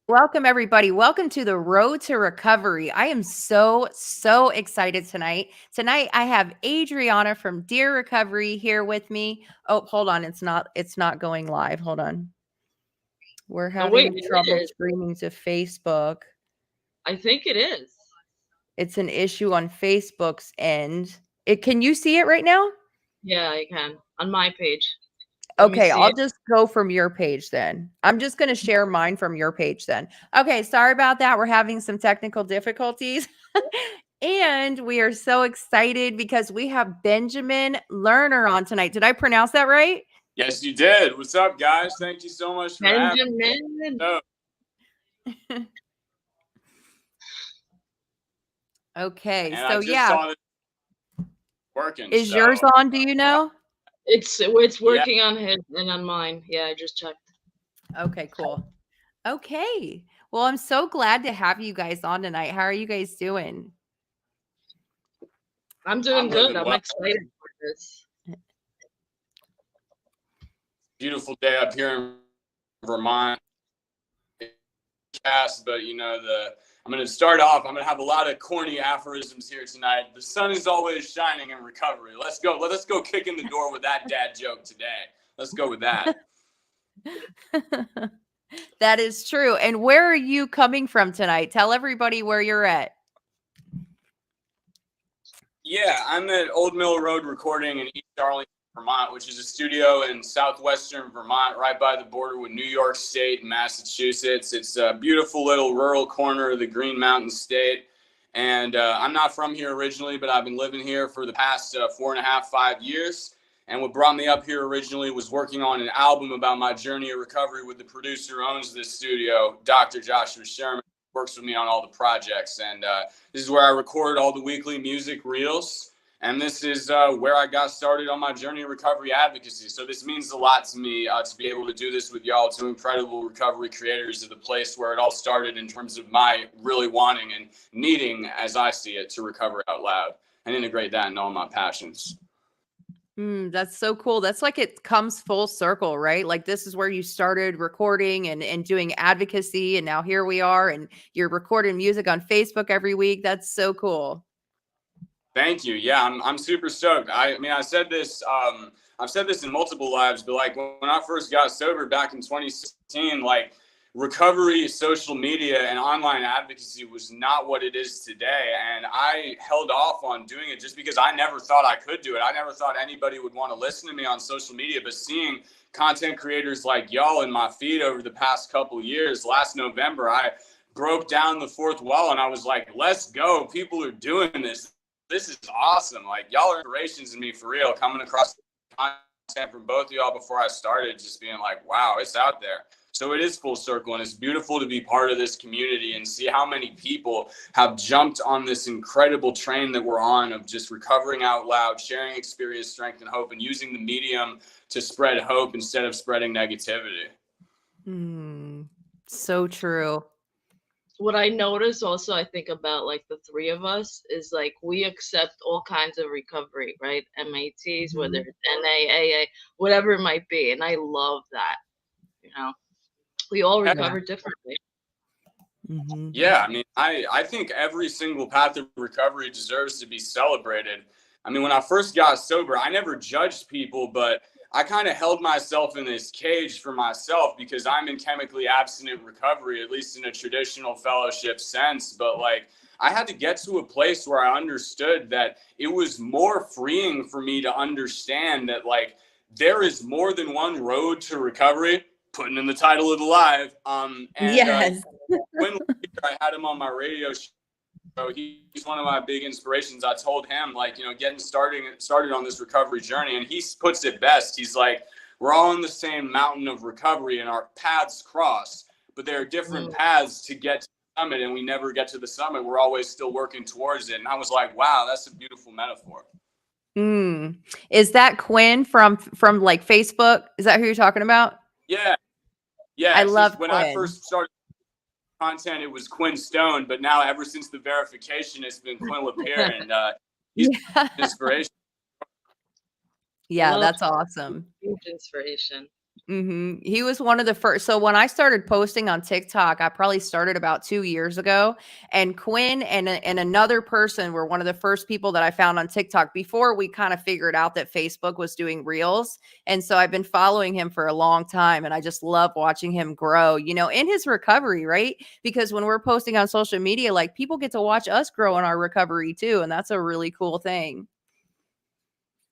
Welcome, everybody. Welcome to the Road to Recovery. I am so excited tonight. Tonight, I have Adriana from Dear Recovery here with me. Oh, hold on. It's not going live. Hold on. We're Oh wait, having it trouble is. streaming to Facebook. I think it is. It's an issue on Facebook's end. Can you see it right now? Yeah, I can. On my page. Let me Okay, see I'll it. just go from your page then. I'm just going to share mine from your page then. Okay, sorry about that. We're having some technical difficulties. And we are so excited because we have Benjamin Lerner on tonight. Did I pronounce that right? Yes, you did. What's up, guys? Thank you so much for having Benjamin. me. Okay, And so I just yeah, saw this working. is yours So, on? Do you know? It's yeah, working on his and on mine. Yeah, I just checked. Okay, cool. Okay. Well, I'm so glad to have you guys on tonight. How are you guys doing? I'm doing I'm good. living I'm well. excited for this. Beautiful day up here in Vermont. But I'm going to start off. I'm going to have a lot of corny aphorisms here tonight. The sun is always shining in recovery. Let's go. Let's go kick in the door with that dad joke today. Let's go with that. That is true. And where are you coming from tonight? Tell everybody where you're at. Yeah, I'm at Old Mill Road Recording in East Arlington, Vermont, which is a studio in southwestern Vermont, right by the border with New York State and Massachusetts. It's a beautiful little rural corner of the Green Mountain State. And I'm not from here originally, but I've been living here for the past 4.5, 5 years. And what brought me up here originally was working on an album about my journey of recovery with the producer who owns this studio, Dr. Joshua Sherman, works with me on all the projects. And this is where I record all the weekly music reels. And this is where I got started on my journey of recovery advocacy. So this means a lot to me to be able to do this with y'all, two incredible recovery creators of the place where it all started in terms of my really wanting and needing, as I see it, to recover out loud and integrate that in all my passions. That's so cool. That's like it comes full circle, right? Like this is where you started recording and doing advocacy, and now here we are, and you're recording music on Facebook every week. That's so cool. Thank you. Yeah, I'm super stoked. I mean, I've said this in multiple lives, but like when I first got sober back in 2016, like recovery, social media, and online advocacy was not what it is today. And I held off on doing it just because I never thought I could do it. I never thought anybody would want to listen to me on social media, but seeing content creators like y'all in my feed over the past couple of years, last November, I broke down the fourth wall and I was like, let's go. People are doing this. This is awesome. Like, y'all are inspirations to me for real, coming across content from both of y'all before I started, just being like, wow, it's out there. So it is full circle, and it's beautiful to be part of this community and see how many people have jumped on this incredible train that we're on of just recovering out loud, sharing experience, strength, and hope, and using the medium to spread hope instead of spreading negativity. So true. What I notice also, I think about like the three of us is like we accept all kinds of recovery, right? MATs, whether it's NA, AA, whatever it might be. And I love that. You know, we all recover differently. Yeah, I mean, I think every single path of recovery deserves to be celebrated. I mean, when I first got sober, I never judged people, but I kind of held myself in this cage for myself because I'm in chemically abstinent recovery, at least in a traditional fellowship sense. But like, I had to get to a place where I understood that it was more freeing for me to understand that like there is more than one road to recovery, putting in the title of the live. Yes. When I had him on my radio show, he's one of my big inspirations. I told him, like, getting started on this recovery journey, and he puts it best. He's like, we're all on the same mountain of recovery, and our paths cross, but there are different paths to get to the summit, and we never get to the summit. We're always still working towards it. And I was like, wow, that's a beautiful metaphor. Is that Quinn from like Facebook? Is that who you're talking about? Yeah. I love When Quinn. I first started content, it was Quinn Stone, but now ever since the verification, it's been Quinn Lapierre, and he's inspiration. Yeah, that's awesome. Huge inspiration. He was one of the first. So when I started posting on TikTok, I probably started about 2 years ago, and Quinn and another person were one of the first people that I found on TikTok before we kind of figured out that Facebook was doing Reels. And so I've been following him for a long time, and I just love watching him grow, in his recovery, right? Because when we're posting on social media, like, people get to watch us grow in our recovery too, and that's a really cool thing.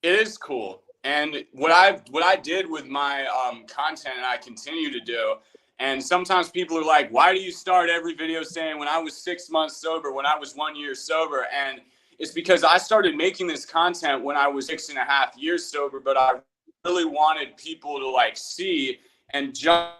It is cool. And what I did with my content, and I continue to do, and sometimes people are like, why do you start every video saying when I was 6 months sober, when I was 1 year sober? And it's because I started making this content when I was 6.5 years sober, but I really wanted people to like see and jump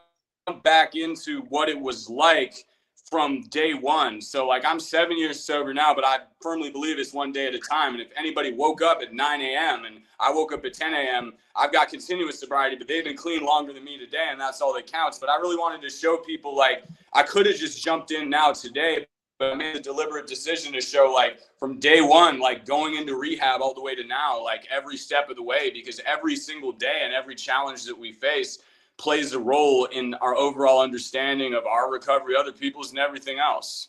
back into what it was like from day one. So like, I'm 7 years sober now, but I firmly believe it's one day at a time. And if anybody woke up at 9 a.m. and I woke up at 10 a.m., I've got continuous sobriety, but they've been clean longer than me today, and that's all that counts. But I really wanted to show people, like, I could have just jumped in now today, but I made a deliberate decision to show, like, from day one, like going into rehab all the way to now, like every step of the way, because every single day and every challenge that we face plays a role in our overall understanding of our recovery, other people's, and everything else.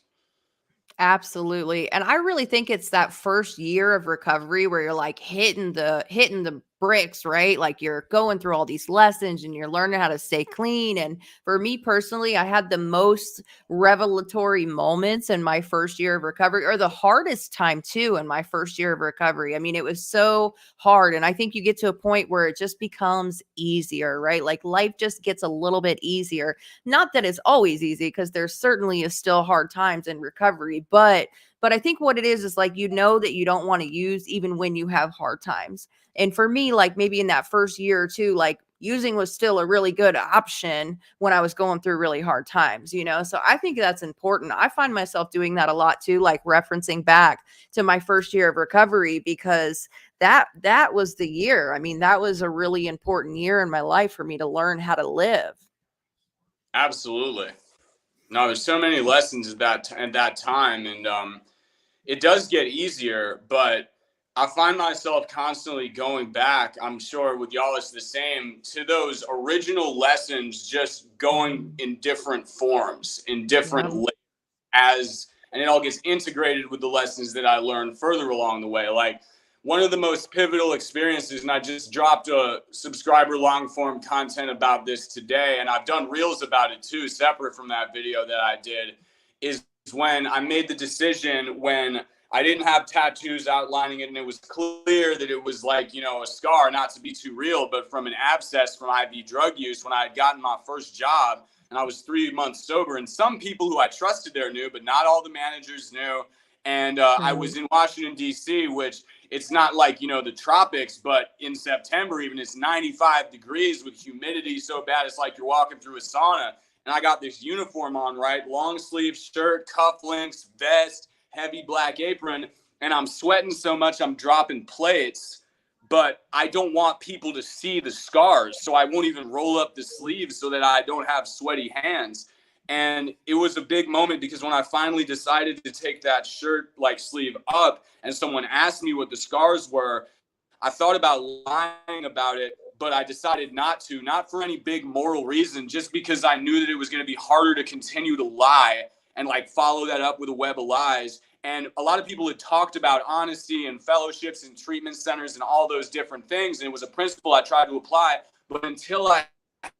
Absolutely. And I really think it's that first year of recovery where you're like hitting the bricks, right? Like, you're going through all these lessons and you're learning how to stay clean. And for me personally, I had the most revelatory moments in my first year of recovery, or the hardest time too in my first year of recovery. I mean, it was so hard. And I think you get to a point where it just becomes easier, right? Like, life just gets a little bit easier. Not that it's always easy, because there certainly is still hard times in recovery, but I think what it is like, that you don't want to use even when you have hard times. And for me, like, maybe in that first year or two, like, using was still a really good option when I was going through really hard times. So I think that's important. I find myself doing that a lot too, like referencing back to my first year of recovery, because that was the year. I mean, that was a really important year in my life for me to learn how to live. Absolutely. No, there's so many lessons at that time, and it does get easier, but I find myself constantly going back. I'm sure with y'all it's the same, to those original lessons, just going in different forms, in different Yeah. and it all gets integrated with the lessons that I learned further along the way. Like, one of the most pivotal experiences, and I just dropped a subscriber long form content about this today, and I've done reels about it too, separate from that video that I did, is when I made the decision, when I didn't have tattoos outlining it, and it was clear that it was like, a scar, not to be too real, but from an abscess from IV drug use, when I had gotten my first job and I was 3 months sober. And some people who I trusted there knew, but not all the managers knew. And I Right. was in Washington, D.C., which it's not like, the tropics, but in September, even, it's 95 degrees with humidity so bad, it's like you're walking through a sauna. And I got this uniform on, right? Long sleeve shirt, cufflinks, vest, heavy black apron. And I'm sweating so much, I'm dropping plates, but I don't want people to see the scars. So I won't even roll up the sleeves so that I don't have sweaty hands. And it was a big moment, because when I finally decided to take that shirt like sleeve up and someone asked me what the scars were, I thought about lying about it, but I decided not to, not for any big moral reason, just because I knew that it was going to be harder to continue to lie and like follow that up with a web of lies. And a lot of people had talked about honesty and fellowships and treatment centers and all those different things. And it was a principle I tried to apply. But until I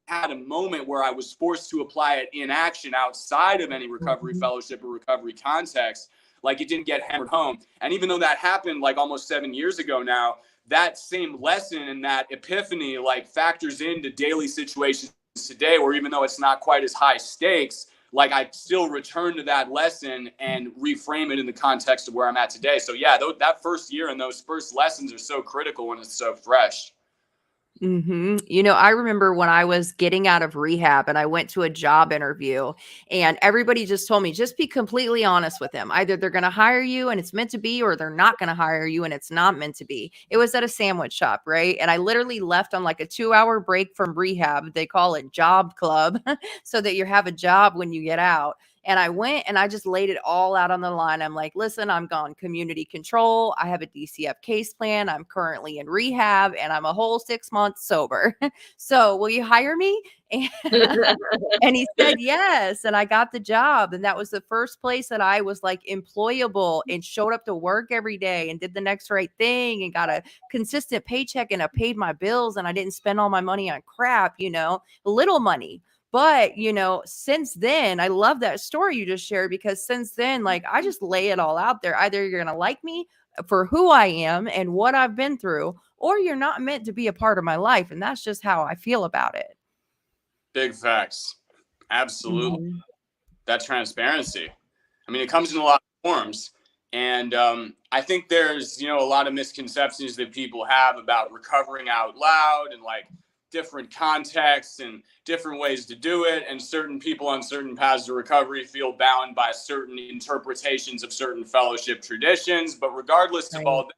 had a moment where I was forced to apply it in action outside of any recovery fellowship or recovery context, like, it didn't get hammered home. And even though that happened like almost 7 years ago now, that same lesson and that epiphany like factors into daily situations today, where even though it's not quite as high stakes, like, I still return to that lesson and reframe it in the context of where I'm at today. So yeah, that first year and those first lessons are so critical when it's so fresh. I remember when I was getting out of rehab and I went to a job interview, and everybody just told me, just be completely honest with them. Either they're going to hire you and it's meant to be, or they're not going to hire you and it's not meant to be. It was at a sandwich shop, right? And I literally left on like a 2-hour break from rehab. They call it job club, so that you have a job when you get out. And I went and I just laid it all out on the line. I'm like, listen, I'm gone community control. I have a DCF case plan. I'm currently in rehab and I'm a whole 6 months sober. So will you hire me? And, and he said yes. And I got the job. And that was the first place that I was like employable and showed up to work every day and did the next right thing and got a consistent paycheck, and I paid my bills and I didn't spend all my money on crap, little money. But, since then, I love that story you just shared, because since then, like, I just lay it all out there. Either you're going to like me for who I am and what I've been through, or you're not meant to be a part of my life. And that's just how I feel about it. Big facts. Absolutely. Mhm. That transparency. I mean, it comes in a lot of forms. And I think there's, a lot of misconceptions that people have about recovering out loud, and like different contexts and different ways to do it. And certain people on certain paths to recovery feel bound by certain interpretations of certain fellowship traditions. But regardless of all that,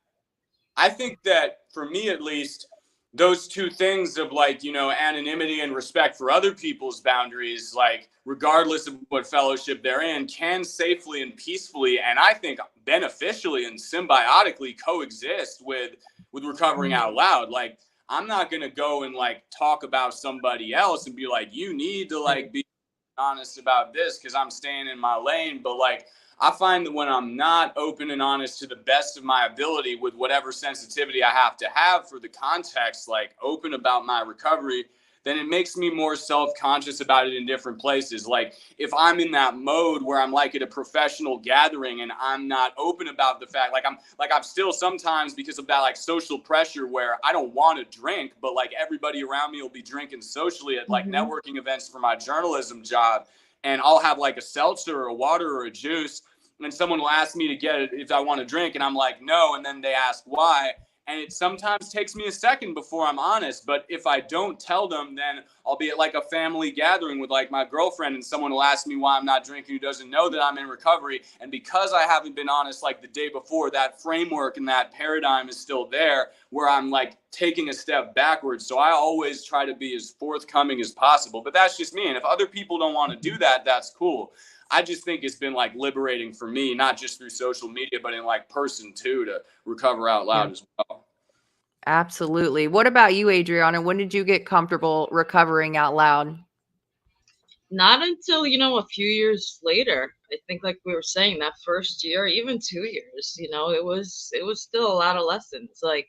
I think that for me, at least, those two things of like, anonymity and respect for other people's boundaries, like regardless of what fellowship they're in, can safely and peacefully, and I think beneficially and symbiotically coexist with recovering out loud. Like, I'm not going to go and like talk about somebody else and be like, you need to like be honest about this because I'm staying in my lane. But like, I find that when I'm not open and honest to the best of my ability with whatever sensitivity I have to have for the context, like open about my recovery, then it makes me more self-conscious about it in different places. Like if I'm in that mode where I'm like at a professional gathering and I'm not open about the fact, I'm still sometimes, because of that like social pressure where I don't want to drink, but like everybody around me will be drinking socially at like networking events for my journalism job. And I'll have like a seltzer or a water or a juice, and someone will ask me to get it if I want to drink, and I'm like, no. And then they ask why. And it sometimes takes me a second before I'm honest. But if I don't tell them, then I'll be at like a family gathering with like my girlfriend, and someone will ask me why I'm not drinking who doesn't know that I'm in recovery. And because I haven't been honest like the day before, that framework and that paradigm is still there where I'm like taking a step backwards. So I always try to be as forthcoming as possible. But that's just me. And if other people don't want to do that, that's cool. I just think it's been like liberating for me, not just through social media, but in like person too, to recover out loud as well. Absolutely. What about you, Adriana? When did you get comfortable recovering out loud? Not until, a few years later. I think like we were saying, that first year, even 2 years, it was still a lot of lessons. Like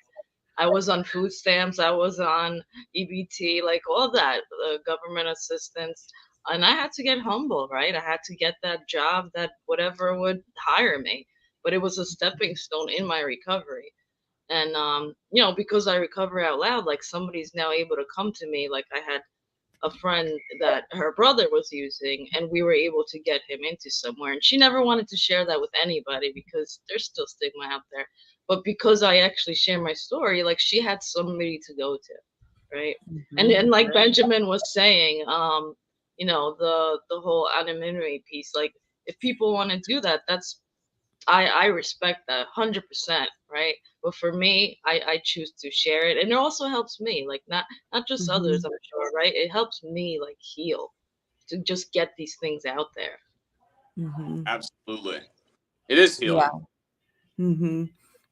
I was on food stamps, I was on EBT, like all that, government assistance. And I had to get humble, right? I had to get that job that whatever would hire me. But it was a stepping stone in my recovery. And, because I recover out loud, like somebody's now able to come to me. Like I had a friend that her brother was using, and we were able to get him into somewhere. And she never wanted to share that with anybody because there's still stigma out there. But because I actually share my story, like she had somebody to go to, right? And like Benjamin was saying, the whole anonymity piece, like if people want to do that, that's I respect that 100%, right? But for me, I choose to share it, and it also helps me, like not just others, I'm sure, right? It helps me like heal, to just get these things out there. Absolutely, it is healing. Yeah.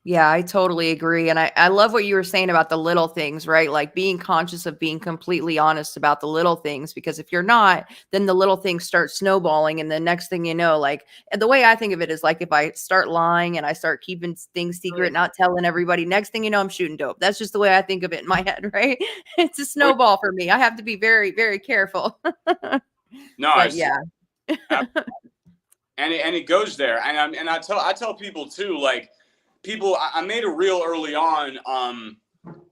Yeah, I totally agree. And I love what you were saying about the little things, right? Like being conscious of being completely honest about the little things, because if you're not, then the little things start snowballing. And the next thing you know, like the way I think of it is like if I start lying and I start keeping things secret, not telling everybody, next thing you know, I'm shooting dope. That's just the way I think of it in my head, right? It's a snowball for me. I have to be very, very careful. No, but yeah. and it goes there. And I tell people too, like, I made a reel early on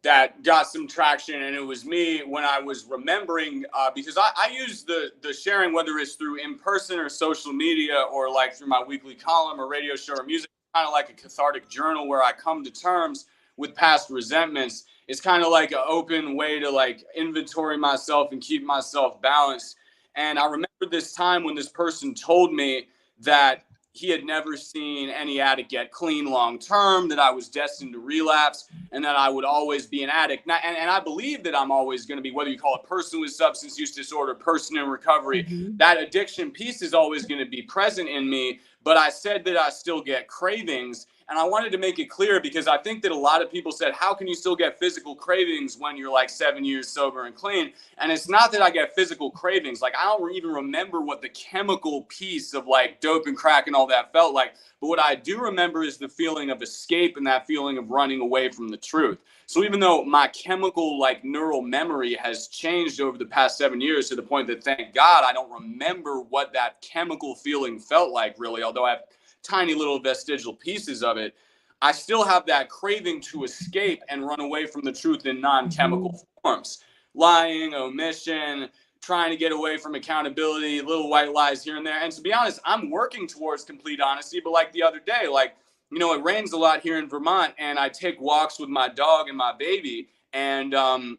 that got some traction, and it was me when I was remembering, because I use the sharing, whether it's through in person or social media or like through my weekly column or radio show or music, kind of like a cathartic journal where I come to terms with past resentments. It's kind of like an open way to like inventory myself and keep myself balanced. And I remember this time when this person told me that he had never seen any addict get clean long term, that I was destined to relapse, and that I would always be an addict. And I believe that I'm always going to be, whether you call it person with substance use disorder, person in recovery, that addiction piece is always going to be present in me. But I said that I still get cravings. And I wanted to make it clear because I think that a lot of people said, how can you still get physical cravings when you're like 7 years sober and clean? And it's not that I get physical cravings. Like, I don't even remember what the chemical piece of like dope and crack and all that felt like. But what I do remember is the feeling of escape and that feeling of running away from the truth. So even though my chemical, like, neural memory has changed over the past 7 years to the point that, thank God, I don't remember what that chemical feeling felt like, really, although I have tiny little vestigial pieces of it, I still have that craving to escape and run away from the truth in non-chemical forms. Lying, omission, trying to get away from accountability, little white lies here and there. And to be honest, I'm working towards complete honesty. But like the other day, like, you know, it rains a lot here in Vermont, and I take walks with my dog and my baby. And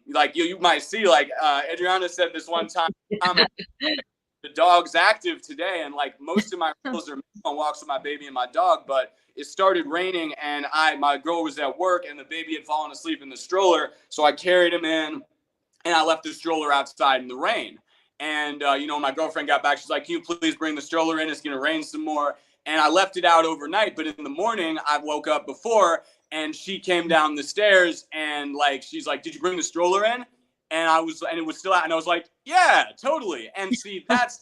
like you might see, like Adriana said this one time, the dog's active today, and like most of my girls are on walks with my baby and my dog, but it started raining, and my girl was at work, and the baby had fallen asleep in the stroller, so I carried him in, and I left the stroller outside in the rain. And you know, my girlfriend got back, she's like, can you please bring the stroller in, it's gonna rain some more. And I left it out overnight, but in the morning I woke up before, and she came down the stairs, and like she's like, did you bring the stroller in? And it was still out, and I was like, yeah, totally. And see, that's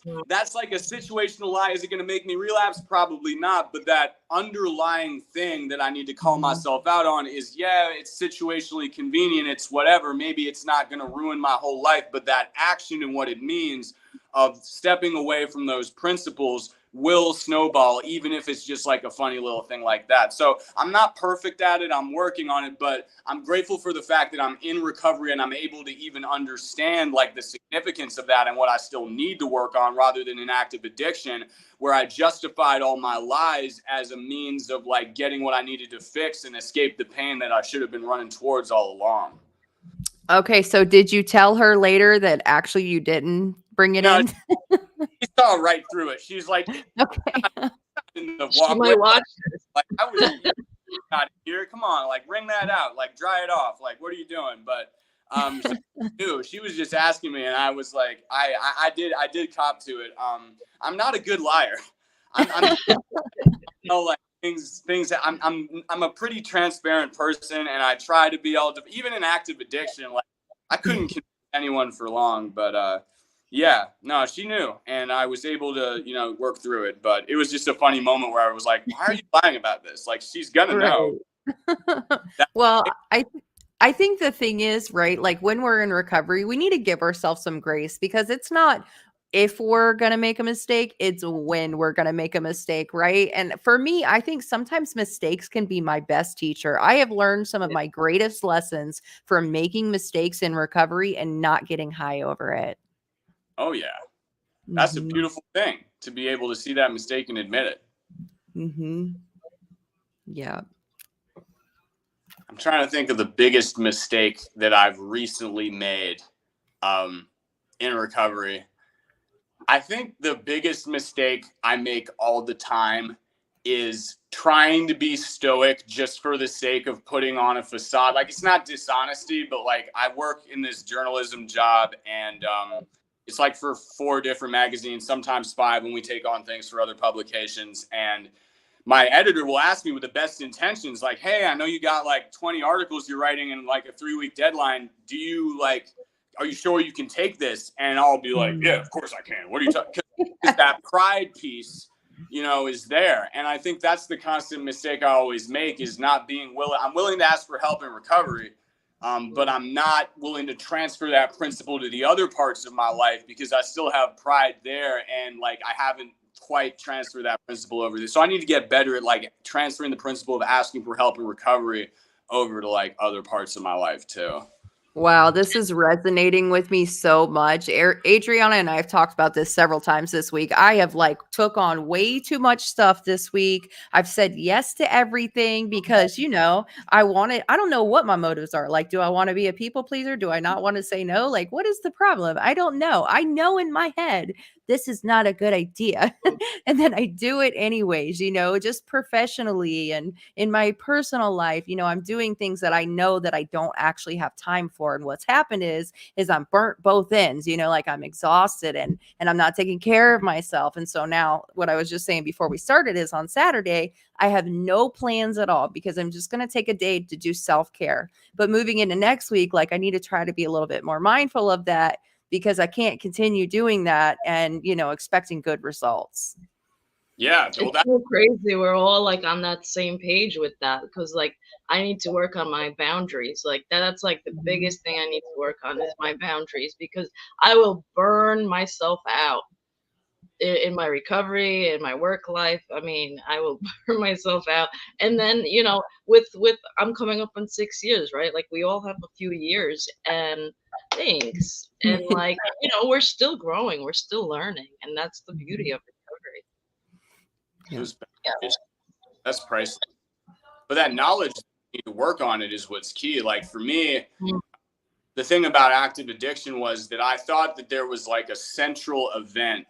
like a situational lie. Is it going to make me relapse? Probably not. But that underlying thing that I need to call myself out on is, yeah, it's situationally convenient. It's whatever. Maybe it's not going to ruin my whole life. But that action and what it means of stepping away from those principles will snowball, even if it's just like a funny little thing like that. So I'm not perfect at it. I'm working on it, but I'm grateful for the fact that I'm in recovery and I'm able to even understand like the significance of that and what I still need to work on, rather than an active addiction where I justified all my lies as a means of like getting what I needed to fix and escape the pain that I should have been running towards all along. Okay, so did you tell her later that actually you didn't bring it in? She saw right through it. She's like, okay. in the She walkway, might watch this. like, I was not here. Come on, like, wring that out, like, dry it off. Like, what are you doing? But she was just asking me, and I was like, I did cop to it. I'm not a good liar. I'm you know, like things. I'm a pretty transparent person, and I try to be even in active addiction. Like, I couldn't convince anyone for long, but yeah, no, she knew, and I was able to, you know, work through it. But it was just a funny moment where I was like, why are you lying about this? Like, she's gonna know. Well, I think the thing is, right, like when we're in recovery, we need to give ourselves some grace, because it's not if we're going to make a mistake, it's when we're going to make a mistake, right? And for me, I think sometimes mistakes can be my best teacher. I have learned some of my greatest lessons from making mistakes in recovery and not getting high over it. Oh yeah. That's a beautiful thing, to be able to see that mistake and admit it. Yeah. I'm trying to think of the biggest mistake that I've recently made in recovery. I think the biggest mistake I make all the time is trying to be stoic just for the sake of putting on a facade. Like, it's not dishonesty, but like, I work in this journalism job, and it's like for 4 different magazines, sometimes 5 when we take on things for other publications. And my editor will ask me with the best intentions, like, hey, I know you got like 20 articles you're writing in like a 3-week deadline. Are you sure you can take this? And I'll be like, yeah, of course I can. What are you talking? Because that pride piece, you know, is there. And I think that's the constant mistake I always make, is not being willing. I'm willing to ask for help in recovery, but I'm not willing to transfer that principle to the other parts of my life, because I still have pride there. And like, I haven't quite transferred that principle over there. So I need to get better at like transferring the principle of asking for help in recovery over to like other parts of my life too. Wow, this is resonating with me so much. Adriana and I have talked about this several times this week. I have like took on way too much stuff this week. I've said yes to everything because, I want it. I don't know what my motives are. Like, do I want to be a people pleaser? Do I not want to say no? Like, what is the problem? I don't know. I know in my head this is not a good idea. And then I do it anyways, just professionally and in my personal life. I'm doing things that I know that I don't actually have time for. And what's happened is I'm burnt both ends, like I'm exhausted and I'm not taking care of myself. And so now what I was just saying before we started is on Saturday, I have no plans at all because I'm just going to take a day to do self-care. But moving into next week, like I need to try to be a little bit more mindful of that because I can't continue doing that and, expecting good results. Yeah, well, It's so crazy. We're all like on that same page with that because like I need to work on my boundaries. Like that's like the biggest thing I need to work on is my boundaries because I will burn myself out in my recovery, in my work life. I mean, I will burn myself out. And then, with I'm coming up on 6 years, right? Like we all have a few years and things. And like, we're still growing, we're still learning. And that's the beauty of recovery. That's priceless. But that knowledge you need to work on it is what's key. Like for me, the thing about active addiction was that I thought that there was like a central event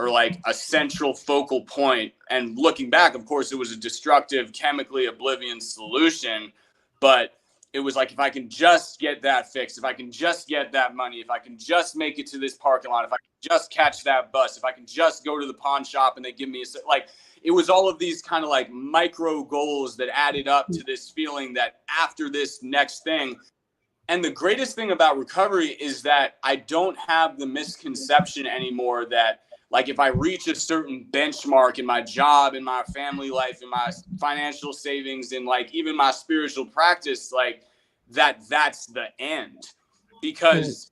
or like a central focal point. And looking back, of course, it was a destructive, chemically oblivion solution. But it was like, if I can just get that fixed, if I can just get that money, if I can just make it to this parking lot, if I can just catch that bus, if I can just go to the pawn shop and they give me it was all of these kind of like micro goals that added up to this feeling that after this next thing. And the greatest thing about recovery is that I don't have the misconception anymore that like if I reach a certain benchmark in my job, in my family life, in my financial savings, in like even my spiritual practice, like that's the end. Because,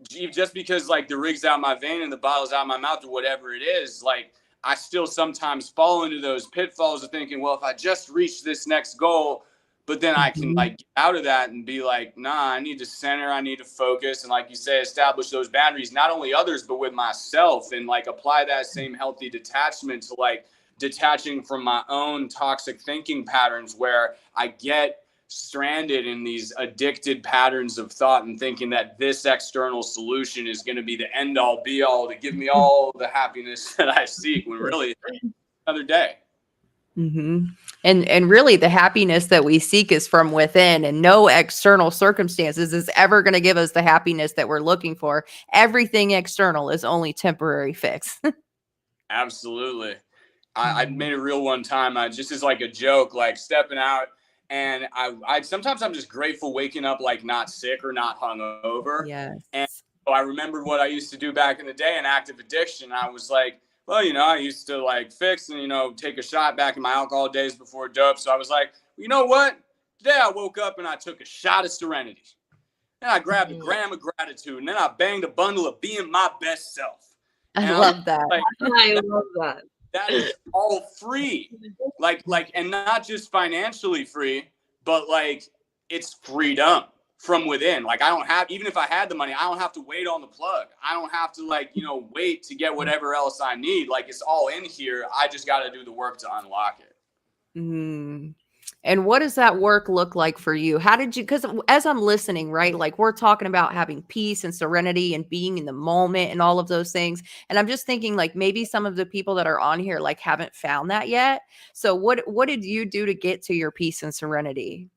just because like the rig's out my vein and the bottle's out my mouth or whatever it is, like I still sometimes fall into those pitfalls of thinking, well, if I just reach this next goal, but then I can like get out of that and be like, nah, I need to center, I need to focus. And like you say, establish those boundaries, not only others, but with myself, and like apply that same healthy detachment to like detaching from my own toxic thinking patterns where I get stranded in these addicted patterns of thought and thinking that this external solution is going to be the end all be all to give me all the happiness that I seek, when really it's another day. And really the happiness that we seek is from within, and no external circumstances is ever going to give us the happiness that we're looking for. Everything external is only temporary fix. Absolutely. I made a reel one time, just as like a joke, like stepping out. And I sometimes I'm just grateful waking up like not sick or not hungover. Yes. And so I remembered what I used to do back in the day in active addiction. I was like, well, I used to like fix and, take a shot back in my alcohol days before dope. So I was like, you know what? Today I woke up and I took a shot of serenity. Then I grabbed a gram of gratitude, and then I banged a bundle of being my best self. I love that. Like, I love that. That is all free, like, and not just financially free, but like it's freedom from within. Like I don't have, even if I had the money, I don't have to wait on the plug. I don't have to like, wait to get whatever else I need. Like it's all in here. I just got to do the work to unlock it. And what does that work look like for you? How did you, because as I'm listening, right, like we're talking about having peace and serenity and being in the moment and all of those things. And I'm just thinking like maybe some of the people that are on here like haven't found that yet. So what did you do to get to your peace and serenity?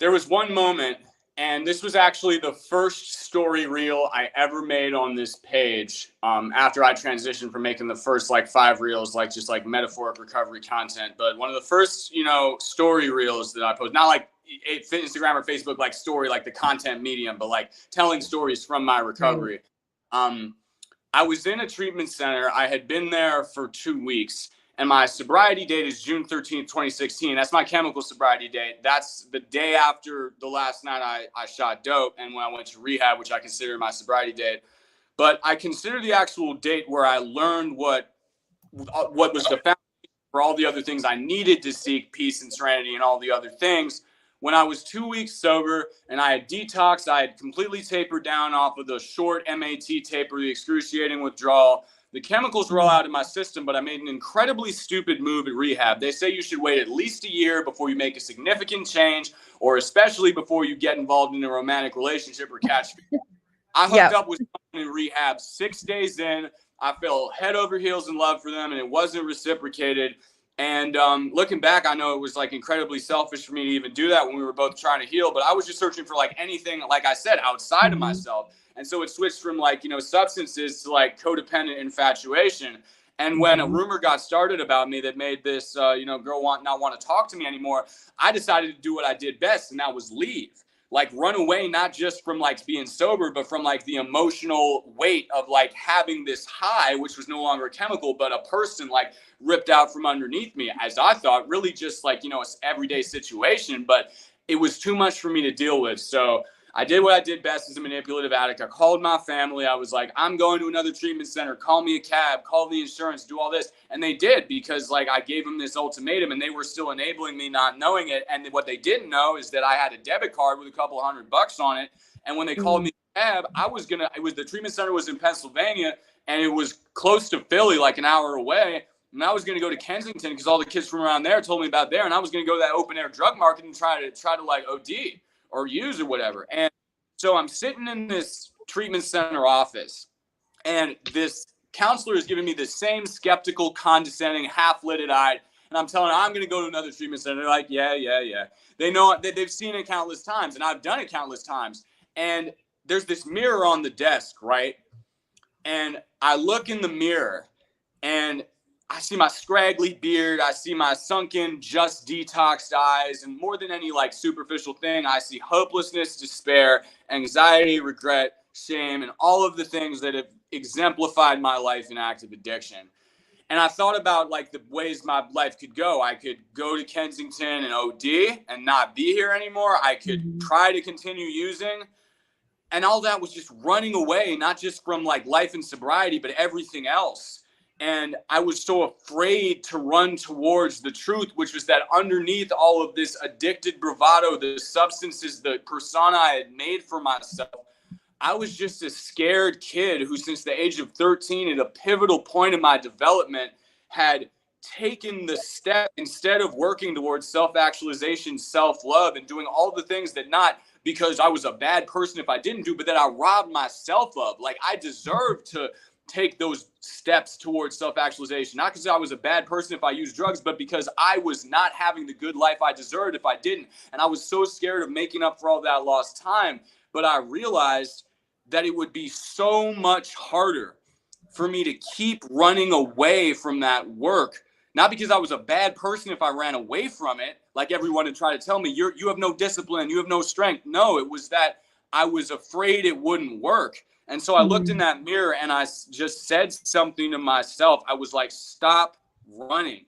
There was one moment, and this was actually the first story reel I ever made on this page, after I transitioned from making the first like 5 reels, like just like metaphoric recovery content. But one of the first, story reels that I post, not like Instagram or Facebook, like story, like the content medium, but like telling stories from my recovery. I was in a treatment center. I had been there for 2 weeks. And my sobriety date is June 13th, 2016. That's my chemical sobriety date. That's the day after the last night I shot dope and when I went to rehab, which I consider my sobriety date. But I consider the actual date where I learned what was the foundation for all the other things I needed to seek peace and serenity and all the other things when I was 2 weeks sober and I had detoxed, I had completely tapered down off of the short MAT taper, the excruciating withdrawal. The chemicals were all out of my system, but I made an incredibly stupid move at rehab. They say you should wait at least a year before you make a significant change, or especially before you get involved in a romantic relationship or catch. I hooked up with someone in rehab 6 days in. I fell head over heels in love for them, and it wasn't reciprocated. And looking back, I know it was like incredibly selfish for me to even do that when we were both trying to heal. But I was just searching for like anything, like I said, outside of myself. And so it switched from like, substances to like codependent infatuation. And when a rumor got started about me that made this, girl not want to talk to me anymore, I decided to do what I did best, and that was leave. Like run away, not just from like being sober, but from like the emotional weight of like having this high, which was no longer a chemical, but a person like ripped out from underneath me, as I thought, really just like, an everyday situation, but it was too much for me to deal with. So I did what I did best as a manipulative addict. I called my family. I was like, I'm going to another treatment center. Call me a cab, call the insurance, do all this. And they did, because like I gave them this ultimatum and they were still enabling me, not knowing it. And what they didn't know is that I had a debit card with a couple $100 on it. And when they called me a cab, the treatment center was in Pennsylvania and it was close to Philly, like an hour away. And I was going to go to Kensington because all the kids from around there told me about there. And I was going to go to that open air drug market and try to like OD or use or whatever. And so I'm sitting in this treatment center office, and this counselor is giving me the same skeptical, condescending, half-lidded eyed, and I'm telling her I'm going to go to another treatment center. They're like, yeah. They know they've seen it countless times, and I've done it countless times. And there's this mirror on the desk, right? And I look in the mirror, and I see my scraggly beard. I see my sunken, just detoxed eyes. And more than any like superficial thing, I see hopelessness, despair, anxiety, regret, shame, and all of the things that have exemplified my life in active addiction. And I thought about like the ways my life could go. I could go to Kensington and OD and not be here anymore. I could try to continue using. And all that was just running away, not just from like life and sobriety, but everything else. And I was so afraid to run towards the truth, which was that underneath all of this addicted bravado, the substances, the persona I had made for myself, I was just a scared kid who, since the age of 13, at a pivotal point in my development, had taken the step, instead of working towards self-actualization, self-love, and doing all the things that, not because I was a bad person if I didn't do, but that I robbed myself of. Like I deserved to take those steps towards self-actualization, not because I was a bad person if I used drugs, but because I was not having the good life I deserved if I didn't. And I was so scared of making up for all that lost time. But I realized that it would be so much harder for me to keep running away from that work, not because I was a bad person if I ran away from it, like everyone had tried to tell me, you have no discipline, you have no strength. No, it was that I was afraid it wouldn't work. And so I looked in that mirror and I just said something to myself. I was like, stop running.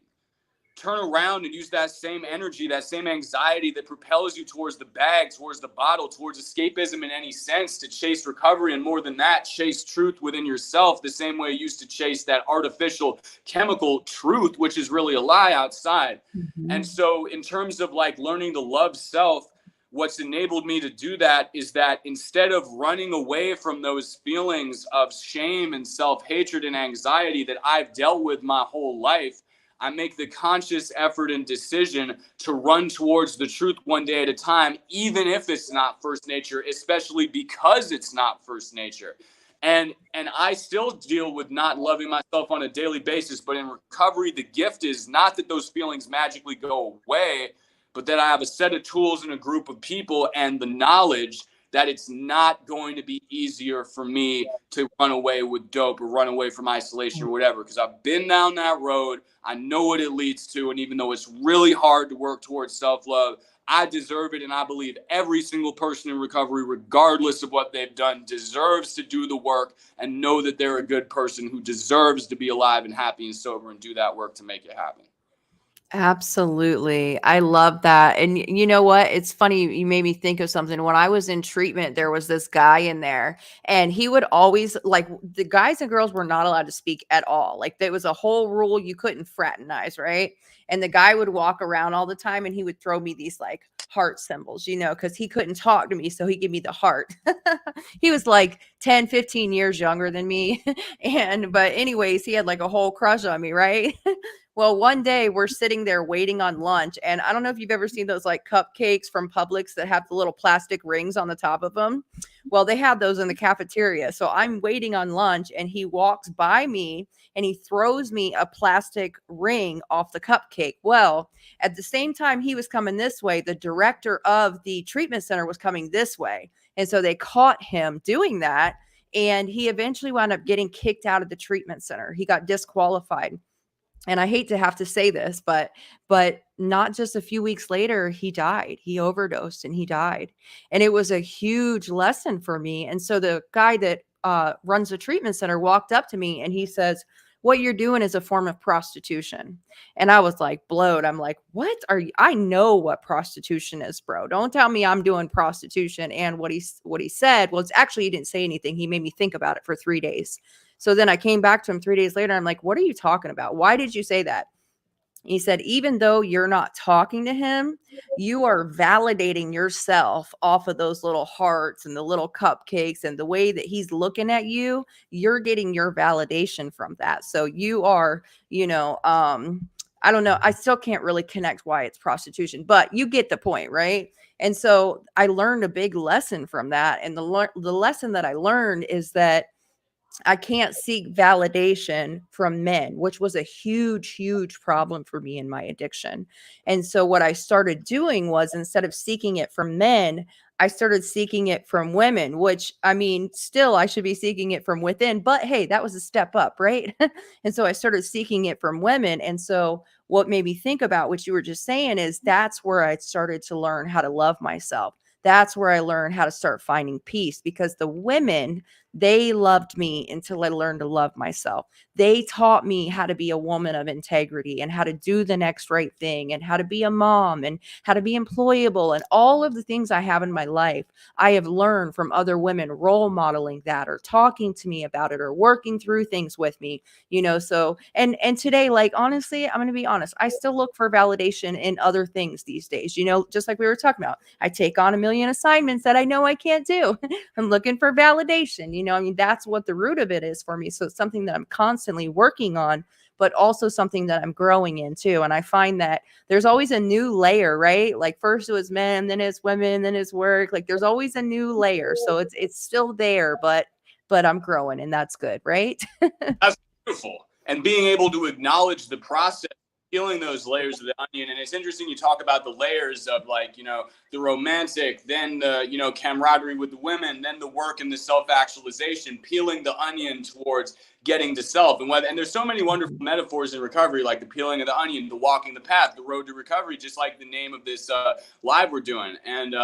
Turn around and use that same energy, that same anxiety that propels you towards the bag, towards the bottle, towards escapism in any sense, to chase recovery. And more than that, chase truth within yourself, the same way you used to chase that artificial chemical truth, which is really a lie outside. And so in terms of like learning to love self, what's enabled me to do that is that instead of running away from those feelings of shame and self-hatred and anxiety that I've dealt with my whole life, I make the conscious effort and decision to run towards the truth one day at a time, even if it's not first nature, especially because it's not first nature. And I still deal with not loving myself on a daily basis, but in recovery, the gift is not that those feelings magically go away, but that I have a set of tools and a group of people and the knowledge that it's not going to be easier for me to run away with dope or run away from isolation or whatever, because I've been down that road. I know what it leads to. And even though it's really hard to work towards self-love, I deserve it. And I believe every single person in recovery, regardless of what they've done, deserves to do the work and know that they're a good person who deserves to be alive and happy and sober and do that work to make it happen. Absolutely. I love that. And you know what? It's funny. You made me think of something. When I was in treatment, there was this guy in there, and he would always, like, the guys and girls were not allowed to speak at all. Like, there was a whole rule you couldn't fraternize, right? And the guy would walk around all the time, and he would throw me these like heart symbols, because he couldn't talk to me. So he gave me the heart. He was like 10, 15 years younger than me. But anyways, he had like a whole crush on me, right? Well, one day we're sitting there waiting on lunch. And I don't know if you've ever seen those like cupcakes from Publix that have the little plastic rings on the top of them. Well, they had those in the cafeteria. So I'm waiting on lunch and he walks by me and he throws me a plastic ring off the cupcake. Well, at the same time he was coming this way, the director of the treatment center was coming this way. And so they caught him doing that. And he eventually wound up getting kicked out of the treatment center. He got disqualified. And I hate to have to say this, but not just a few weeks later, he died. He overdosed and he died. And it was a huge lesson for me. And so the guy that runs the treatment center walked up to me and he says, "What you're doing is a form of prostitution." And I was like, blowed. I'm like, what are you? I know what prostitution is, bro. Don't tell me I'm doing prostitution. And what he said was, actually, he didn't say anything. He made me think about it for 3 days. So then I came back to him 3 days later. I'm like, what are you talking about? Why did you say that? He said, even though you're not talking to him, you are validating yourself off of those little hearts and the little cupcakes and the way that he's looking at you. You're getting your validation from that. So you are, I don't know. I still can't really connect why it's prostitution, but you get the point, right? And so I learned a big lesson from that. And the lesson that I learned is that I can't seek validation from men, which was a huge, huge problem for me in my addiction. And so what I started doing was, instead of seeking it from men, I started seeking it from women, which, I mean, still I should be seeking it from within, but hey, that was a step up, right? And so I started seeking it from women. And so what made me think about what you were just saying is that's where I started to learn how to love myself. That's where I learned how to start finding peace, because the women, they loved me until I learned to love myself. They taught me how to be a woman of integrity and how to do the next right thing and how to be a mom and how to be employable, and all of the things I have in my life, I have learned from other women role modeling that or talking to me about it or working through things with me, so, and today, like, honestly, I'm going to be honest, I still look for validation in other things these days, just like we were talking about. I take on a million assignments that I know I can't do. I'm looking for validation, that's what the root of it is for me. So it's something that I'm constantly working on, but also something that I'm growing into. And I find that there's always a new layer, right? Like first it was men, then it's women, then it's work. Like there's always a new layer. So it's still there, but I'm growing, and that's good, right? That's beautiful. And being able to acknowledge the process, peeling those layers of the onion. And it's interesting you talk about the layers of, like, the romantic, then the, camaraderie with the women, then the work and the self-actualization, peeling the onion towards getting to self. And there's so many wonderful metaphors in recovery, like the peeling of the onion, the walking the path, the road to recovery, just like the name of this live we're doing. And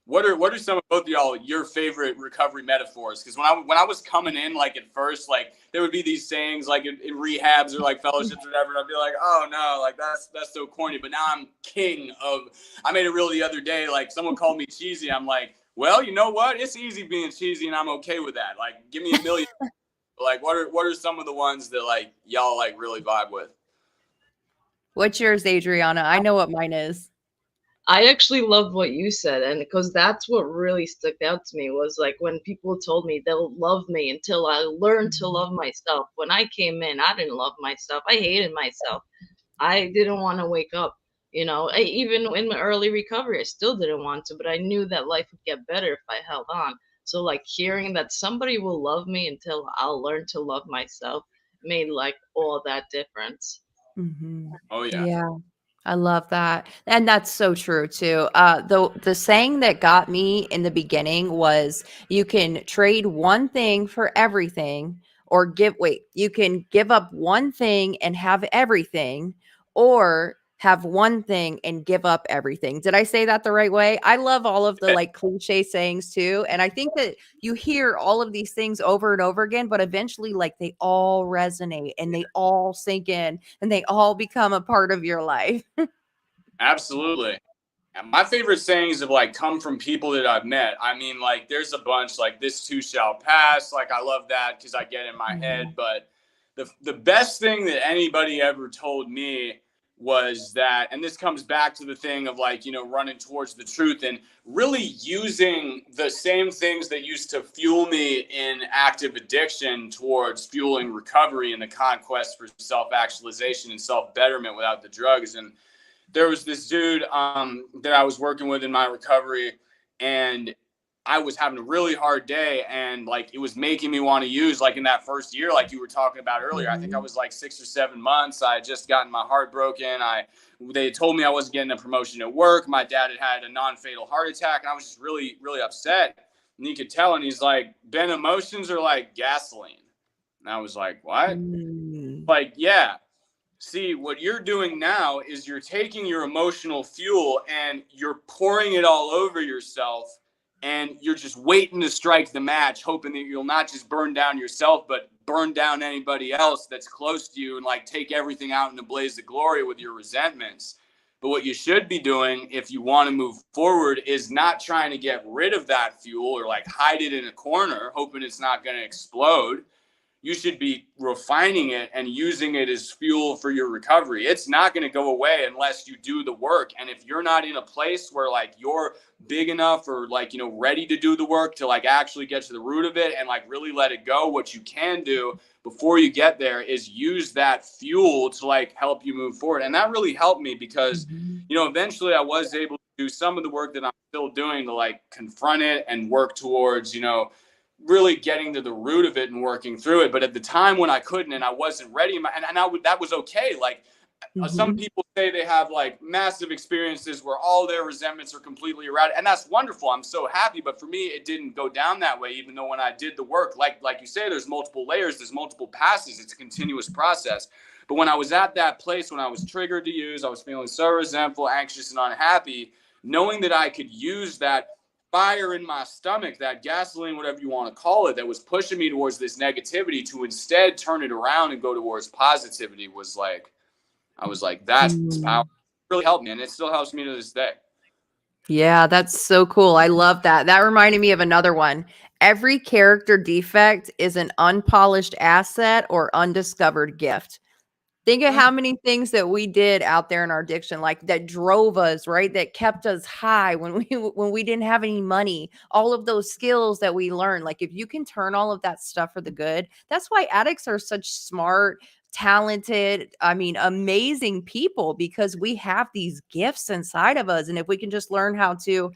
what are some of both of y'all your favorite recovery metaphors? Because when I was coming in, like at first, like there would be these sayings like in rehabs or like fellowships or whatever, and I'd be like, oh no, like that's so corny. But now I'm king of. I made it real the other day. Like someone called me cheesy. I'm like, well, you know what? It's easy being cheesy, and I'm okay with that. Like, give me a million. Like, what are some of the ones that like y'all like really vibe with? What's yours, Adriana? I know what mine is. I actually love what you said, and because that's what really stuck out to me was like when people told me they'll love me until I learn to love myself. When I came in, I didn't love myself. I hated myself. I didn't want to wake up. Even in my early recovery, I still didn't want to, but I knew that life would get better if I held on. So like hearing that somebody will love me until I'll learn to love myself made like all that difference. Mm-hmm. Oh yeah. Yeah. I love that. And that's so true too. The saying that got me in the beginning was, you can trade one thing for everything, or you can give up one thing and have everything, or have one thing and give up everything. Did I say that the right way? I love all of the like cliche sayings too. And I think that you hear all of these things over and over again, but eventually like they all resonate and they all sink in and they all become a part of your life. Absolutely. And my favorite sayings have like come from people that I've met. I mean, like there's a bunch like this too shall pass. Like I love that because I get in my head. But the best thing that anybody ever told me was that, and this comes back to the thing of like, running towards the truth and really using the same things that used to fuel me in active addiction towards fueling recovery and the conquest for self-actualization and self-betterment without the drugs. And there was this dude that I was working with in my recovery, and I was having a really hard day, and like it was making me want to use, like in that first year, like you were talking about earlier. I think I was like 6 or 7 months. I had just gotten my heart broken. They told me I wasn't getting a promotion at work. My dad had a non-fatal heart attack, and I was just really, really upset. And you could tell, and he's like, Ben, emotions are like gasoline. And I was like, what? Like, yeah. See, what you're doing now is you're taking your emotional fuel and you're pouring it all over yourself, and you're just waiting to strike the match, hoping that you'll not just burn down yourself, but burn down anybody else that's close to you and like take everything out in a blaze of glory with your resentments. But what you should be doing if you want to move forward is not trying to get rid of that fuel or like hide it in a corner, hoping it's not going to explode. You should be refining it and using it as fuel for your recovery. It's not going to go away unless you do the work. And if you're not in a place where like you're big enough or like, ready to do the work to like actually get to the root of it and like really let it go, what you can do before you get there is use that fuel to like help you move forward. And that really helped me because, eventually I was able to do some of the work that I'm still doing to like confront it and work towards, really getting to the root of it and working through it. But at the time when I couldn't and I wasn't ready, that was okay. Like some people say they have like massive experiences where all their resentments are completely erratic, and that's wonderful. I'm so happy. But for me, it didn't go down that way, even though when I did the work, like you say, there's multiple layers, there's multiple passes. It's a continuous process. But when I was at that place, when I was triggered to use, I was feeling so resentful, anxious, and unhappy, knowing that I could use that fire in my stomach, that gasoline, whatever you want to call it, that was pushing me towards this negativity to instead turn it around and go towards positivity was like, I was like, that's power. It really helped me, and it still helps me to this day. Yeah, that's so cool. I love that. That reminded me of another one. Every character defect is an unpolished asset or undiscovered gift. Think of how many things that we did out there in our addiction, like that drove us, right? That kept us high when we didn't have any money. All of those skills that we learned. Like if you can turn all of that stuff for the good, that's why addicts are such smart, talented, amazing people, because we have these gifts inside of us. And if we can just learn how to,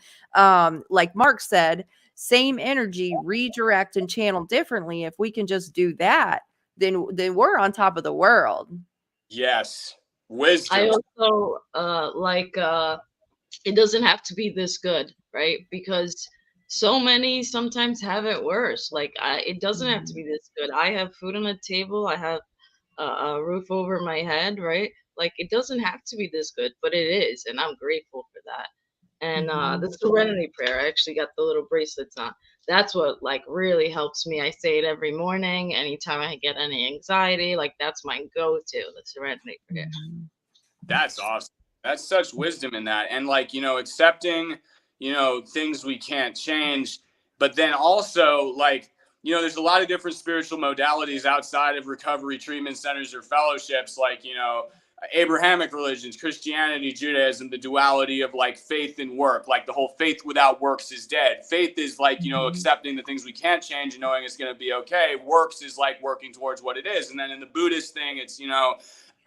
like Mark said, same energy, redirect and channel differently. If we can just do that, then we're on top of the world. Yes. Wisdom. I also it doesn't have to be this good, right? Because so many sometimes have it worse. Like it doesn't have to be this good. I have food on the table. I have a roof over my head, right? Like it doesn't have to be this good, but it is, and I'm grateful for that. And the serenity prayer, I actually got the little bracelets on. That's what like really helps me. I say it every morning, anytime I get any anxiety. Like that's my go-to, the serenity prayer. That's awesome. That's such wisdom in that. And like, accepting, things we can't change, but then also like, there's a lot of different spiritual modalities outside of recovery treatment centers or fellowships, like, Abrahamic religions, Christianity, Judaism, the duality of like faith and work, like the whole faith without works is dead. Faith is like, accepting the things we can't change and knowing it's going to be okay. Works is like working towards what it is. And then in the Buddhist thing, it's,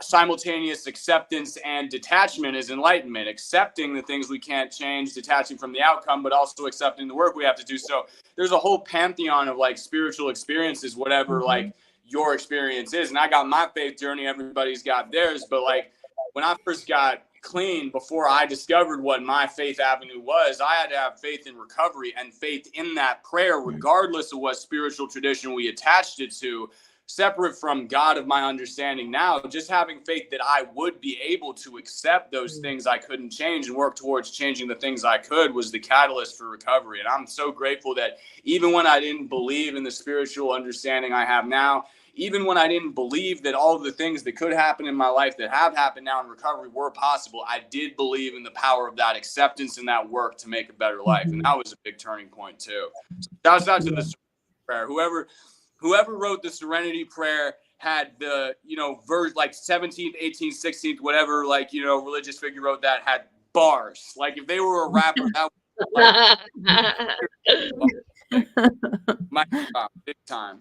simultaneous acceptance and detachment is enlightenment, accepting the things we can't change, detaching from the outcome, but also accepting the work we have to do. So there's a whole pantheon of like spiritual experiences, whatever like your experience is. And I got my faith journey, everybody's got theirs. But like when I first got clean, before I discovered what my faith avenue was, I had to have faith in recovery and faith in that prayer, regardless of what spiritual tradition we attached it to. Separate from God of my understanding now, just having faith that I would be able to accept those things I couldn't change and work towards changing the things I could was the catalyst for recovery. And I'm so grateful that even when I didn't believe in the spiritual understanding I have now, even when I didn't believe that all of the things that could happen in my life that have happened now in recovery were possible, I did believe in the power of that acceptance and that work to make a better life. And that was a big turning point too. So shout out to the prayer. Whoever wrote the serenity prayer had the, verse like 17th, 18th, 16th, whatever, like, religious figure wrote that had bars. Like if they were a rapper, that was like, my big time.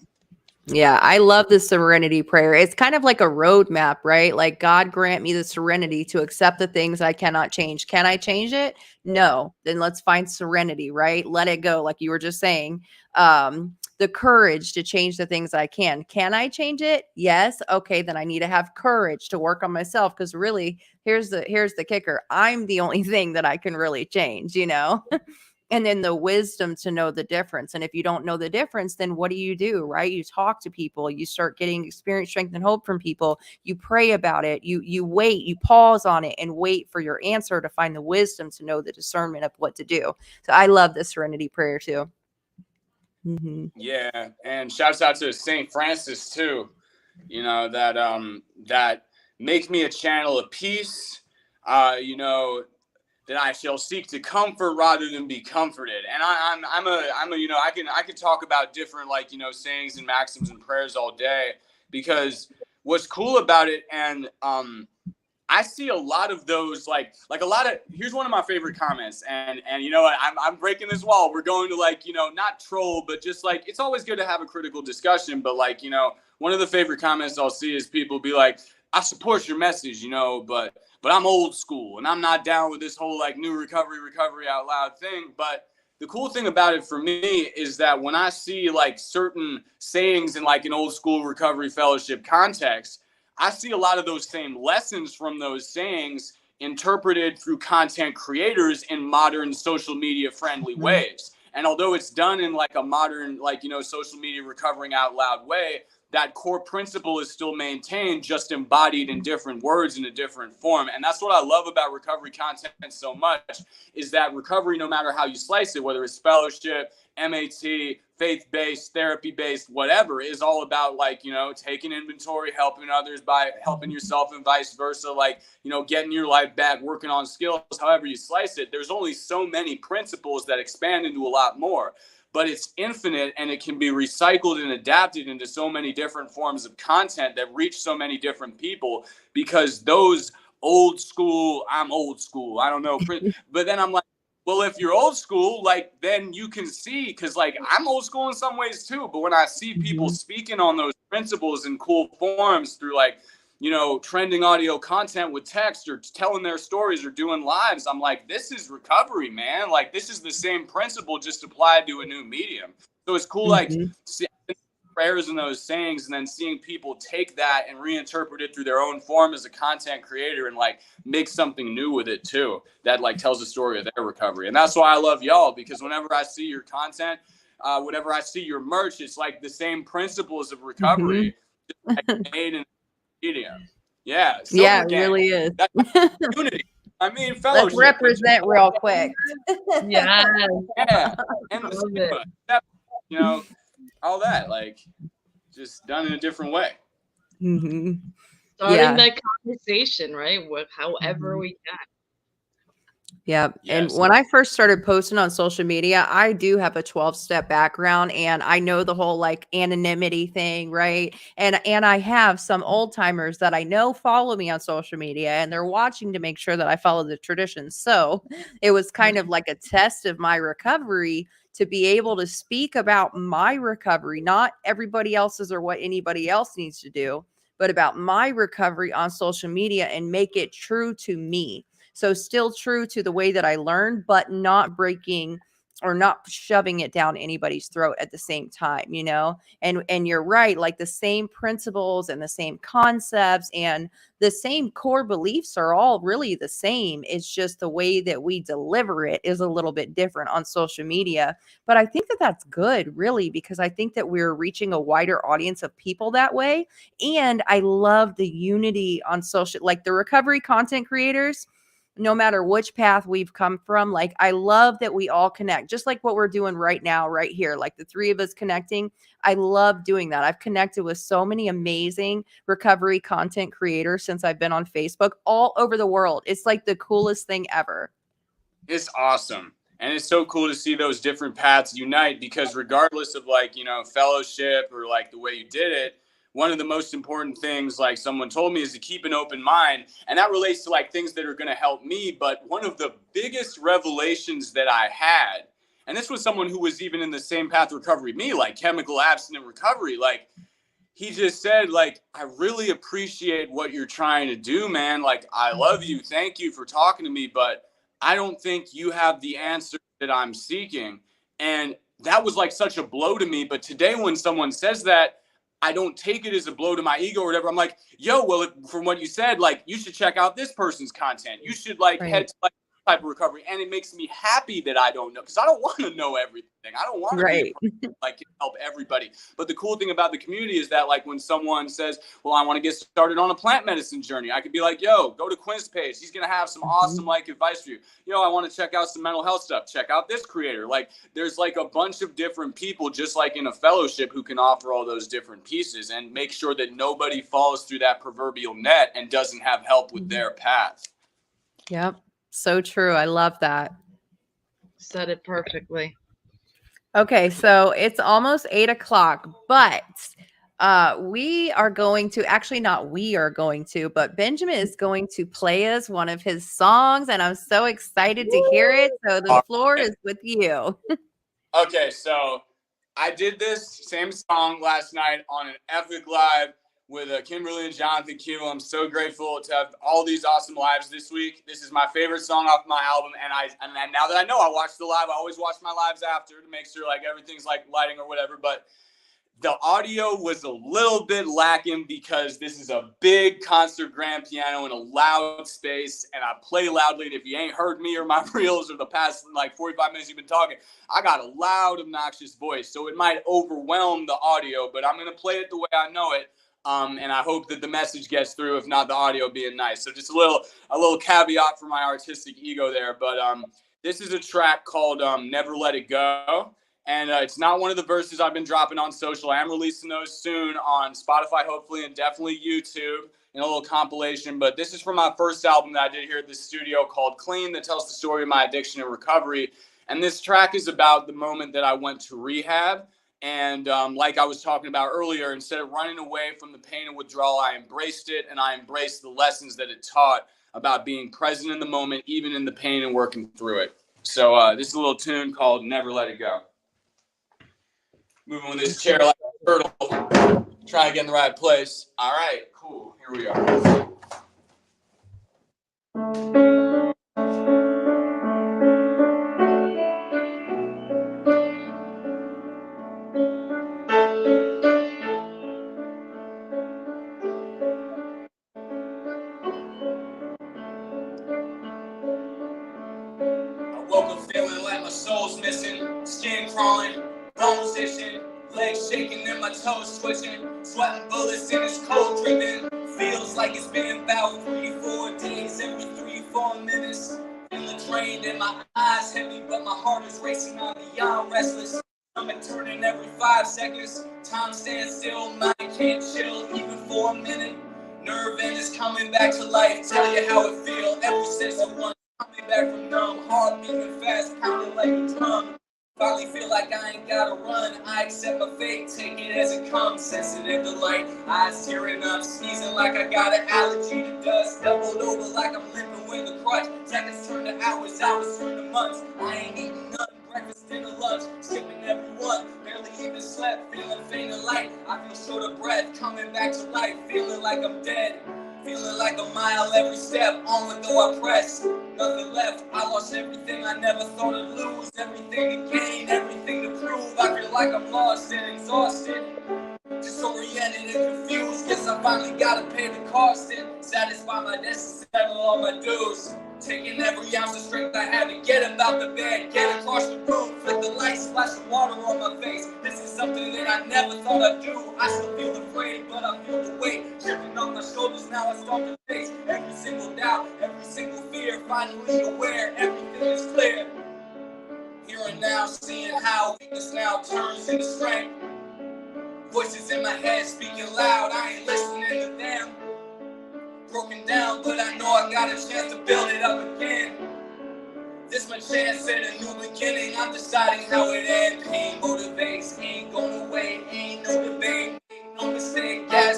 Yeah, I love the serenity prayer. It's kind of like a roadmap, right? Like, God grant me the serenity to accept the things I cannot change. Can I change it? No. Then let's find serenity, right? Let it go, like you were just saying. The courage to change the things I can. Can I change it? Yes. Okay, then I need to have courage to work on myself, because really, here's the kicker. I'm the only thing that I can really change, And then the wisdom to know the difference. And if you don't know the difference, then what do? Right? You talk to people, you start getting experience, strength, and hope from people. You pray about it. You wait, you pause on it and wait for your answer to find the wisdom to know the discernment of what to do. So I love the serenity prayer too. Mm-hmm. Yeah. And shouts out to St. Francis too, that make me a channel of peace, that I shall seek to comfort rather than be comforted. And I can talk about different, sayings and maxims and prayers all day, because what's cool about it, and I see a lot of those, here's one of my favorite comments, and you know what, I'm breaking this wall. We're going to not troll, but just it's always good to have a critical discussion. But one of the favorite comments I'll see is people be like, I support your message, but I'm old school and I'm not down with this whole new recovery out loud thing. But the cool thing about it for me is that when I see certain sayings in an old school recovery fellowship context, I see a lot of those same lessons from those sayings interpreted through content creators in modern social media friendly ways. And although it's done in a modern, social media recovering out loud way, that core principle is still maintained, just embodied in different words in a different form. And that's what I love about recovery content so much, is that recovery, no matter how you slice it, whether it's fellowship, MAT, faith-based, therapy-based, whatever, is all about taking inventory, helping others by helping yourself, and vice versa, getting your life back, working on skills, however you slice it. There's only so many principles that expand into a lot more. But it's infinite, and it can be recycled and adapted into so many different forms of content that reach so many different people, because those old school, I'm old school, I don't know. But then I'm like, well, if you're old school, then you can see, because I'm old school in some ways too. But when I see people speaking on those principles in cool forms through trending audio content with text, or telling their stories, or doing lives, I'm like, this is recovery, man. This is the same principle, just applied to a new medium. So it's cool, seeing prayers and those sayings, and then seeing people take that and reinterpret it through their own form as a content creator, and make something new with it too, that tells the story of their recovery. And that's why I love y'all, because whenever I see your content, whenever I see your merch, it's the same principles of recovery, just made in medium. Yeah. Yeah, it really is. That's unity. I mean, fellowship. Let's represent real quick. Yeah. Yeah. And the stigma, all that, just done in a different way. Mm-hmm. Starting that conversation, right? However we can. Yeah. Yes. And when I first started posting on social media, I do have a 12-step background, and I know the whole anonymity thing, right? And I have some old timers that I know follow me on social media, and they're watching to make sure that I follow the traditions. So it was kind of like a test of my recovery to be able to speak about my recovery, not everybody else's or what anybody else needs to do, but about my recovery on social media, and make it true to me. So still true to the way that I learned, but not breaking or not shoving it down anybody's throat at the same time, and you're right, the same principles and the same concepts and the same core beliefs are all really the same. It's just the way that we deliver it is a little bit different on social media. But I think that that's good, really, because I think that we're reaching a wider audience of people that way. And I love the unity on social, the recovery content creators. No matter which path we've come from, I love that we all connect, just like what we're doing right now, right here, the three of us connecting. I love doing that. I've connected with so many amazing recovery content creators since I've been on Facebook all over the world. It's the coolest thing ever. It's awesome. And it's so cool to see those different paths unite, because regardless of fellowship or the way you did it, one of the most important things, like someone told me, is to keep an open mind. And that relates to like things that are going to help me. But one of the biggest revelations that I had, and this was someone who was even in the same path of recovery, me, like chemical abstinent recovery, like he just said, like, I really appreciate what you're trying to do, man. Like, I love you. Thank you for talking to me, but I don't think you have the answer that I'm seeking. And that was like such a blow to me. But today when someone says that, I don't take it as a blow to my ego or whatever. I'm like, yo, well, from what you said, like, you should check out this person's content. You should like head to like type of recovery. And it makes me happy that I don't know, because I don't want to know everything. I don't want to be a person like can help everybody. But the cool thing about the community is that like when someone says, well, I want to get started on a plant medicine journey, I could be like, yo, go to Quinn's page. He's going to have some awesome like advice for you. Yo, I want to check out some mental health stuff. Check out this creator. Like there's like a bunch of different people just like in a fellowship who can offer all those different pieces and make sure that nobody falls through that proverbial net and doesn't have help with their path. Yep. So true. I love that. Said it perfectly. Okay, so it's almost 8:00, but we are going to, actually not we are going to, but Benjamin is going to play us one of his songs, and I'm so excited to hear it. So the floor is with you. Okay, so I did this same song last night on an epic live with Kimberly and Jonathan Q. I'm so grateful to have all these awesome lives this week. This is my favorite song off my album, and now that I know, I watch the live. I always watch my lives after to make sure like everything's like lighting or whatever. But the audio was a little bit lacking because this is a big concert grand piano in a loud space, and I play loudly. And if you ain't heard me or my reels or the past like 45 minutes you've been talking, I got a loud, obnoxious voice, so it might overwhelm the audio. But I'm gonna play it the way I know it. And I hope that the message gets through, if not the audio being nice. So just a little caveat for my artistic ego there. But this is a track called Never Let It Go. And it's not one of the verses I've been dropping on social. I am releasing those soon on Spotify, hopefully, and definitely YouTube in a little compilation. But this is from my first album that I did here at the studio called Clean, that tells the story of my addiction and recovery. And this track is about the moment that I went to rehab. And like I was talking about earlier, instead of running away from the pain and withdrawal, I embraced it, and I embraced the lessons that it taught about being present in the moment, even in the pain, and working through it. So this is a little tune called Never Let It Go. Moving with this chair like a turtle, trying to get in the right place. All right, cool. Here we are. I woke up feeling like my soul's missing, skin crawling, bones itching, legs shaking and my toes twitching, sweating bullets and it's cold dripping. Feels like it's been about 3-4 days, every 3-4 minutes. Feeling drained and my eyes heavy, but my heart is racing. I'm beyond restless. I'm turning every 5 seconds. Time stands still, mind can't chill even for a minute. Nerve endings coming back to life. Tell you how it feel. Every sense of one coming back from numb. Heart beating fast, pounding like a drum. Finally feel like I ain't gotta run. I accept my fate, take it as it comes. Sensitive to light, eyes tearing up, sneezing like I got an allergy to dust. Doubled over like I'm limping with a crutch. Seconds turn to hours, hours turn to months. I ain't eating nothing, breakfast, dinner, lunch. Skipping every one, barely even slept. Feeling faint of light, I feel short of breath. Coming back to life, feeling like I'm dead. Feeling like a mile every step, onward though I press. Nothing left, I lost everything I never thought I'd lose. Everything to gain, everything to prove. I feel like I'm lost and exhausted, disoriented and confused. Guess I finally gotta pay the cost and satisfy my destiny, settle all my dues. Taking every ounce of strength I have to get about the bed, get across the room, flick the light, splash of water on my face. This is something that I never thought I'd do. I still feel afraid, but I feel the weight dripping off my shoulders. Now I start to face every single doubt, every single fear. Finally aware, everything is clear. Here and now, seeing how weakness now turns into strength. Voices in my head speaking loud, I ain't listening to them. Broken down, but I know I got a chance to build it up again. This my chance at a new beginning. I'm deciding how it ends. Pain motivates, ain't going away, ain't no debate, ain't no mistake. Yeah.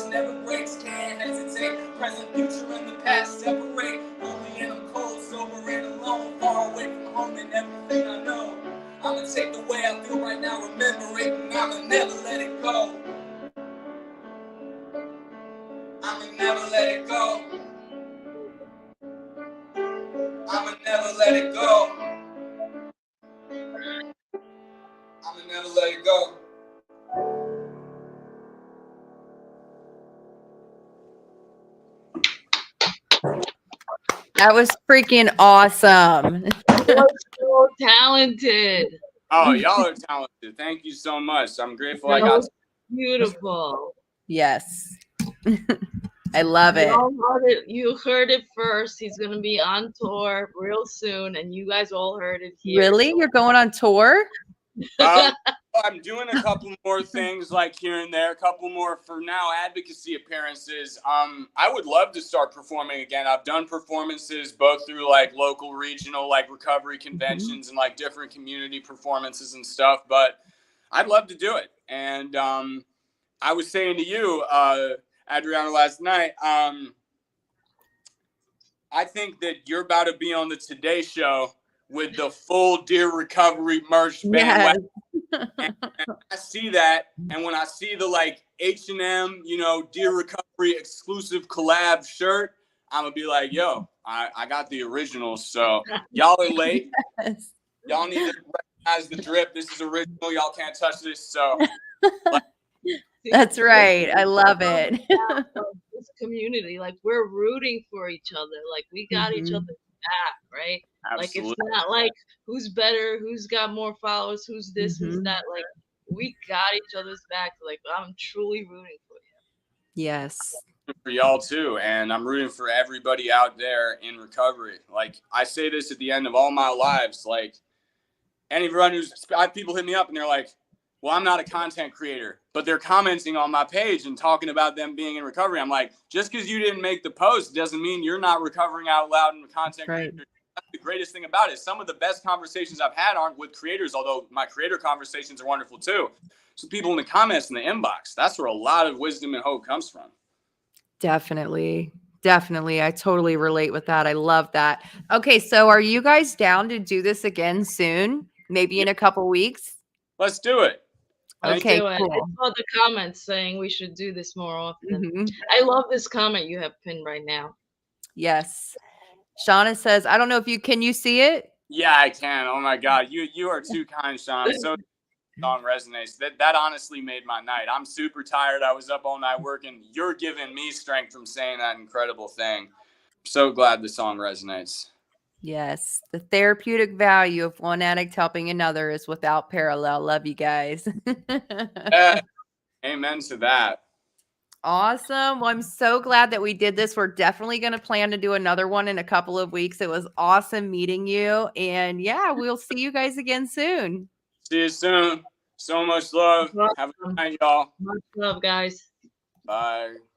separate. Lonely and I'm cold, sober and alone, far away from home and everything I know. I'ma take the way I feel right now, remember it, and I'ma never let it go. I'ma never let it go. I'ma never let it go. I'ma never let it go. That was freaking awesome. You're so talented. Oh, y'all are talented. Thank you so much. I'm grateful I That got was beautiful. Yes. I love it. You heard it first. He's gonna be on tour real soon, and you guys all heard it here. Really? So. You're going on tour? I'm doing a couple more things like here and there, a couple more for now advocacy appearances. I would love to start performing again. I've done performances both through like local, regional, like recovery conventions and like different community performances and stuff, but I'd love to do it. And I was saying to you, Adriana, last night, I think that you're about to be on the Today Show with the full Dear Recovery merch bandwagon. And I see that, and when I see the like H&M, you know, Dear Recovery exclusive collab shirt, I'm gonna be like, yo, I got the originals. So y'all are late. Yes. Y'all need to recognize the drip. This is original. Y'all can't touch this. So That's right. I love it. This community, like we're rooting for each other. Like we got each other's back, right? absolutely. Like it's not like who's better, who's got more followers, who's this, who's that. Like we got each other's back. Like I'm truly rooting for you. Yes. For y'all too, and I'm rooting for everybody out there in recovery. Like I say this at the end of all my lives, like anyone people hit me up and they're like, well, I'm not a content creator, but they're commenting on my page and talking about them being in recovery. I'm like, just because you didn't make the post doesn't mean you're not recovering out loud and content creator. That's the greatest thing about it. Some of the best conversations I've had aren't with creators, although my creator conversations are wonderful too. So people in the comments in the inbox, that's where a lot of wisdom and hope comes from. Definitely. Definitely. I totally relate with that. I love that. Okay. So are you guys down to do this again soon? Maybe in a couple weeks? Let's do it. Okay, do it. cool. I saw the comments saying we should do this more often. I love this comment you have pinned right now. Yes. Shauna says, I don't know if can you see it? Yeah, I can. Oh my God. You are too kind, Sean. I'm so song resonates. That honestly made my night. I'm super tired. I was up all night working. You're giving me strength from saying that incredible thing. I'm so glad the song resonates. Yes. The therapeutic value of one addict helping another is without parallel. Love you guys. Yeah. Amen to that. Awesome. Well, I'm so glad that we did this. We're definitely going to plan to do another one in a couple of weeks. It was awesome meeting you. And yeah, we'll see you guys again soon. See you soon. So much love. Have a good night, y'all. Much love, guys. Bye.